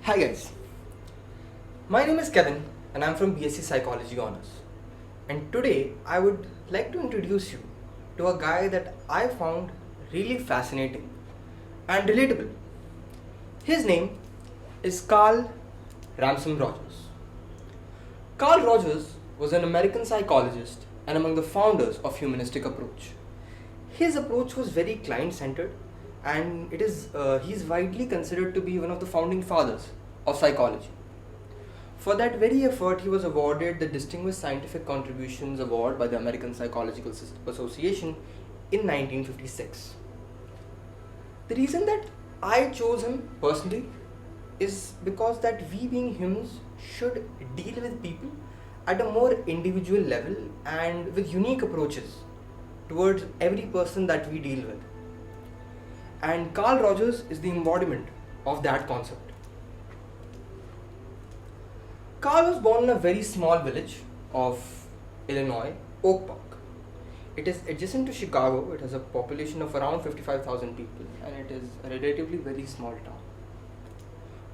Hi guys, my name is Kevin and I'm from BSc Psychology Honours. And today I would like to introduce you to a guy that I found really fascinating and relatable. His name is Carl Ramsam Rogers. Carl Rogers was an American psychologist and among the founders of humanistic approach. His approach was very client-centered, and he is widely considered to be one of the founding fathers of psychology. For that very effort, he was awarded the Distinguished Scientific Contributions Award by the American Psychological Association in 1956. The reason that I chose him personally is because that we being humans should deal with people at a more individual level and with unique approaches towards every person that we deal with. And Carl Rogers is the embodiment of that concept. Carl was born in a very small village of Illinois, Oak Park. It is adjacent to Chicago. It has a population of around 55,000 people and it is a relatively very small town.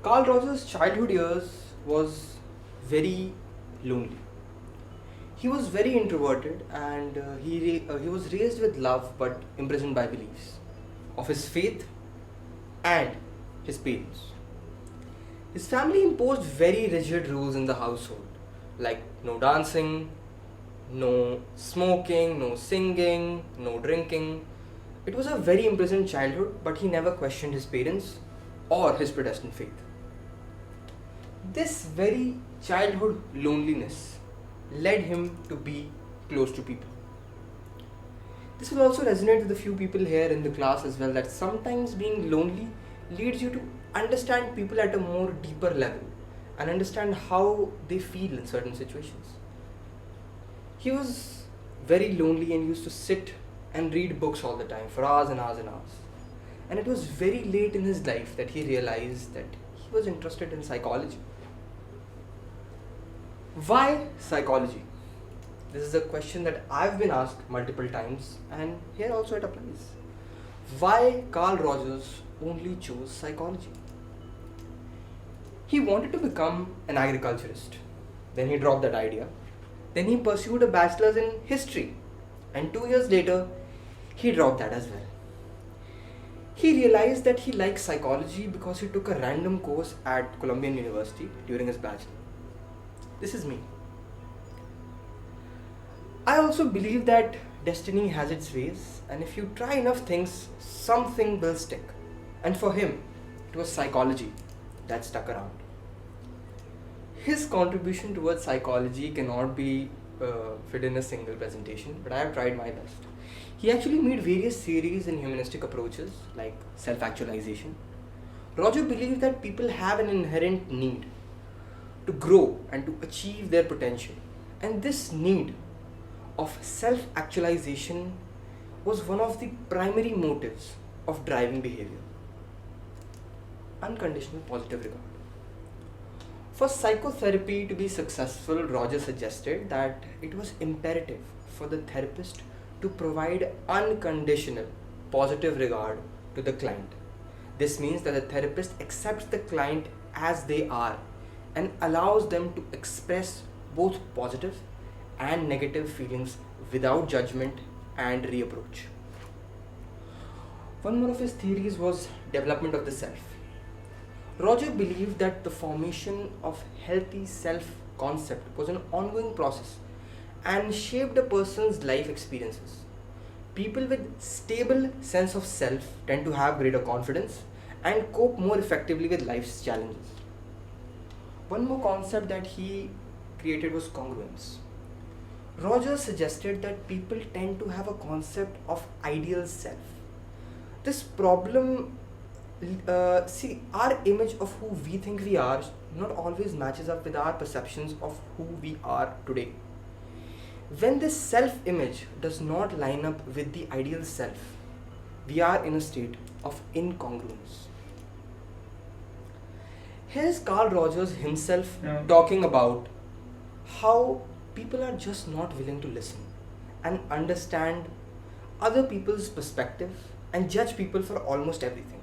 Carl Rogers' childhood years was very lonely. He was very introverted and he was raised with love but imprisoned by beliefs of his faith and his parents. His family imposed very rigid rules in the household, like no dancing, no smoking, no singing, no drinking. It was a very imprisoned childhood, but he never questioned his parents or his Protestant faith. This very childhood loneliness led him to be close to people. This will also resonate with a few people here in the class as well, that sometimes being lonely leads you to understand people at a more deeper level and understand how they feel in certain situations. He was very lonely and used to sit and read books all the time for hours and hours and hours. And it was very late in his life that he realized that he was interested in psychology. Why psychology? This is a question that I've been asked multiple times, and here also it applies. Why Carl Rogers only chose psychology? He wanted to become an agriculturist. Then he dropped that idea. Then he pursued a bachelor's in history, and 2 years later, he dropped that as well. He realized that he liked psychology because he took a random course at Columbian University during his bachelor. This is me. I also believe that destiny has its ways, and if you try enough things, something will stick. And for him, it was psychology that stuck around. His contribution towards psychology cannot be fit in a single presentation, but I have tried my best. He actually made various theories in humanistic approaches like self-actualization. Roger believed that people have an inherent need to grow and to achieve their potential, and this need of self-actualization was one of the primary motives of driving behavior. Unconditional positive regard. For psychotherapy to be successful, Roger suggested that it was imperative for the therapist to provide unconditional positive regard to the client. This means that the therapist accepts the client as they are and allows them to express both positive and negative feelings without judgment and reapproach. One more of his theories was development of the self. Roger believed that the formation of healthy self-concept was an ongoing process and shaped a person's life experiences. People with stable sense of self tend to have greater confidence and cope more effectively with life's challenges. One more concept that he created was congruence. Rogers suggested that people tend to have a concept of ideal self. This problem, our image of who we think we are not always matches up with our perceptions of who we are today. When this self-image does not line up with the ideal self, we are in a state of incongruence. Here's Carl Rogers himself talking about how people are just not willing to listen and understand other people's perspective and judge people for almost everything.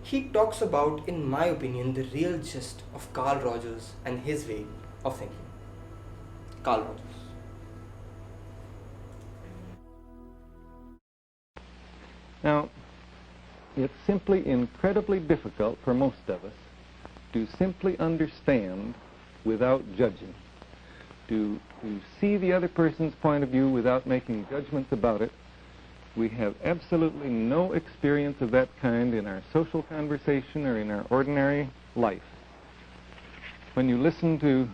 He talks about, in my opinion, the real gist of Carl Rogers and his way of thinking. Carl Rogers. Now, it's simply incredibly difficult for most of us to simply understand without judging, to see the other person's point of view without making judgments about it. We have absolutely no experience of that kind in our social conversation or in our ordinary life. When you listen to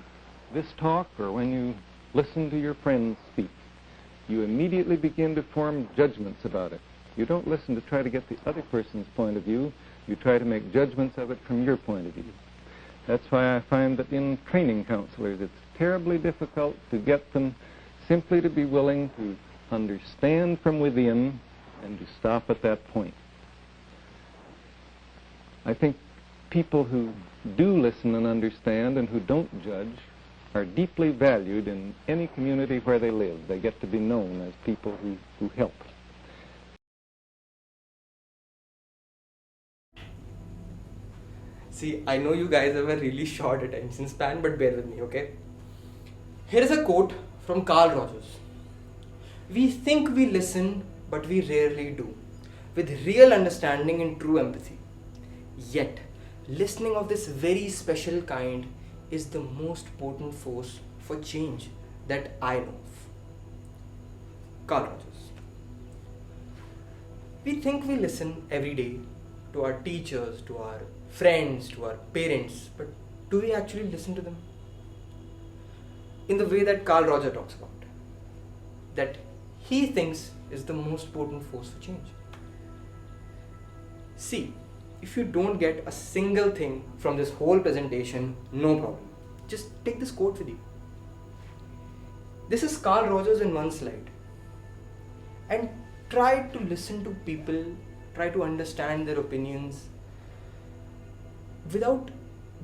this talk or when you listen to your friends speak, you immediately begin to form judgments about it. You don't listen to try to get the other person's point of view. You try to make judgments of it from your point of view. That's why I find that in training counselors, it's terribly difficult to get them simply to be willing to understand from within and to stop at that point. I think people who do listen and understand and who don't judge are deeply valued in any community where they live. They get to be known as people who help. See, I know you guys have a really short attention span, but bear with me, okay? Here is a quote from Carl Rogers. We think we listen, but we rarely do, with real understanding and true empathy. Yet, listening of this very special kind is the most potent force for change that I know of. Carl Rogers. We think we listen every day to our teachers, to our friends, to our parents, but do we actually listen to them? In the way that Carl Rogers talks about, that he thinks is the most potent force for change. See, if you don't get a single thing from this whole presentation, no problem. Just take this quote with you. This is Carl Rogers in one slide. And try to listen to people, try to understand their opinions without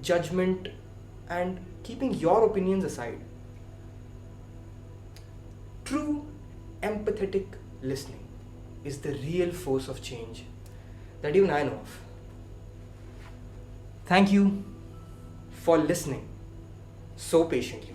judgment and keeping your opinions aside. True empathetic listening is the real force of change that even I know of. Thank you for listening so patiently.